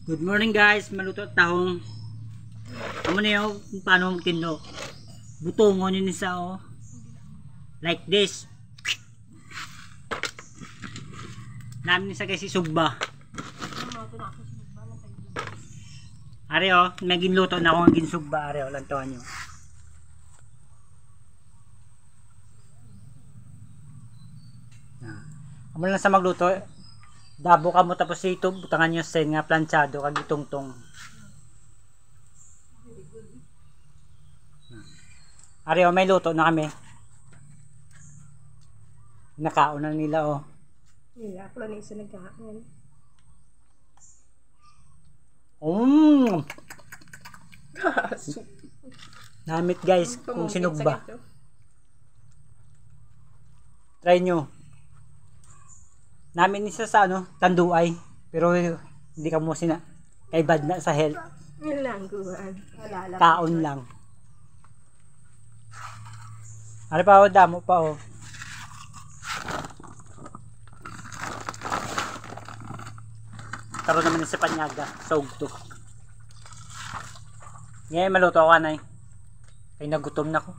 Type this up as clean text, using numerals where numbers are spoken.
Good morning guys, maluto at tahong. Amo na yun kung paano magtindo. Butongon yun isa oh. Like this. Namin isa guys si Sugba. Are oh, naging luto na ako ng Sugba are oh, lantuan nyo. Amo lang sa magluto. Dabo ka mo tapos ito, butangan nyo sen nga planchado kag itungtong. Ari oh, may luto na kami. Nakaon na nila oh. Nila ako lang isa nagkain. Namit guys, kung sinugba. Try nyo. Namin isa sa ano, Tanduay. Pero hindi ka mo sina. Kay bad na sa health. Yun lang, guwan. Kaon lang. Ano pa oh, damo pa oh. Taro naman sa panyaga. Sog to. Ngayon maluto ako anay. Ay nagutom na ko.